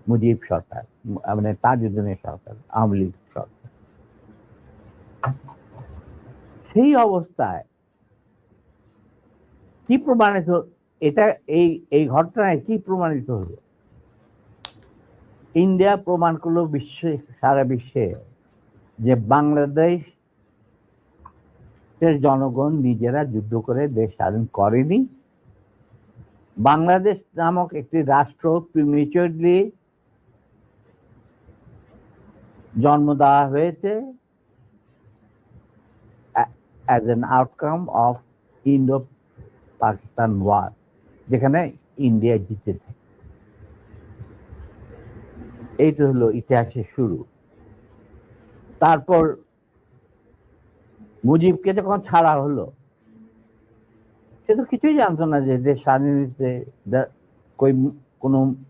মুজিব সরকার, মানে তাজউদ্দিনের সরকার, আওয়ামী লীগ সরকার। সেই অবস্থায় কি প্রমাণিত, এটা এই এই ঘটনায় কি প্রমাণিত হলো? ইন্ডিয়া প্রমাণ করলো সারা বিশ্বে যে বাংলাদেশের জনগণ নিজেরা যুদ্ধ করে দেশ স্বাধীন করেনি। বাংলাদেশ নামক একটি রাষ্ট্র প্রিমেচুরলি জন্ম দেওয়া হয়েছে as an outcome of Indo-Pakistan war, যেখানে ইন্ডিয়া জিতেছে। এইটা হলো ইতিহাসের শুরু। তারপর মুজিবকে যখন ছাড়া হলো, সে তো কিছুই জানতো না যে দেশ স্বাধীন হয়েছে, কোন